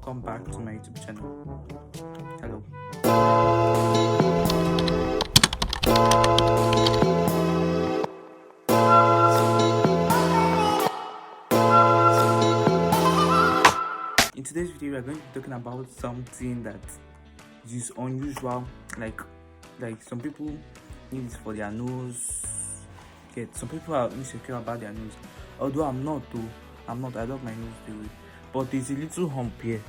welcome back to my YouTube channel. Hello. In today's video, we are going to be talking about something that is unusual, like some people need it for their nose. Okay, some people are insecure about their nose, although I'm not. I love my nose the way, but there's a little hump here,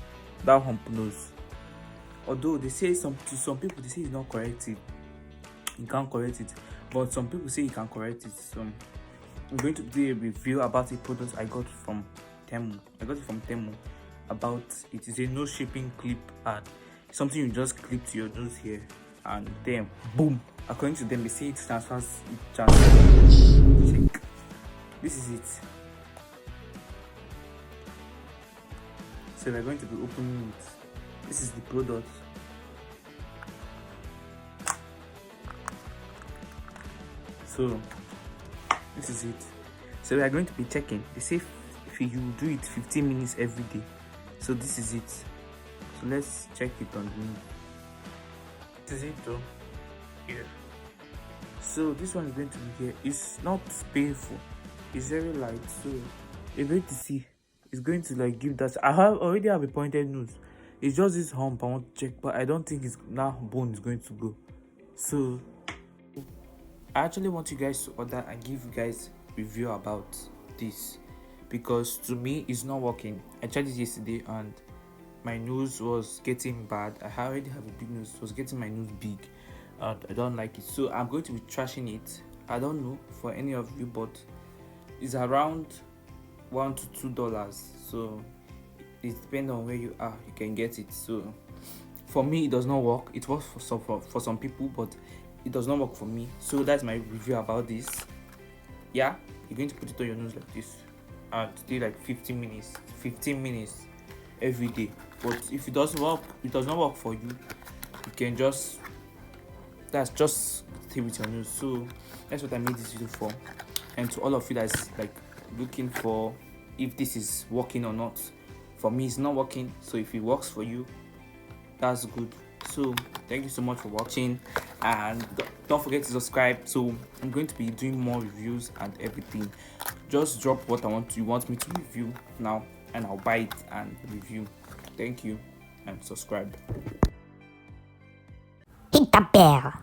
that hump nose. Although they say some people, they say it's not corrected, you can't correct it, but some people say you can correct it. So I'm going to do a review about a product I got from Temu. About it is a nose shaping clip, and something you just clip to your nose here, and then boom, according to them, they say it transfers. Check, this is it. So we're going to be opening it. This is the product. So this is it. So we are going to be checking. They say if you do it 15 minutes every day. So this is it. So let's check it on the. This is it though. Here. So this one is going to be here. It's not painful. It's very light. So you're going to see. It's going to like give that. I already have a pointed nose. It's just this hump I want to check, but I don't think it's that bone is going to go. So I actually want you guys to order and give you guys review about this, because to me it's not working. I tried it yesterday and my nose was getting bad. I already have a big nose. It was getting my nose big and I don't like it. So I'm going to be trashing it. I don't know for any of you, but it's around $1 to $2. So it depends on where you are, you can get it. So for me it does not work. It works for some people, but it does not work for me. So that's my review about this. Yeah, you're going to put it on your nose like this and do like 15 minutes every day. But if it doesn't work, it does not work for you, you can just stay with your nose. So that's what I made this video for. And to all of you that's like looking for if this is working or not, for me it's not working. So if it works for you, that's good. So thank you so much for watching, and don't forget to subscribe. So I'm going to be doing more reviews and everything. Just drop what you want me to review now, and I'll buy it and review. Thank you, and subscribe. Hit the bell.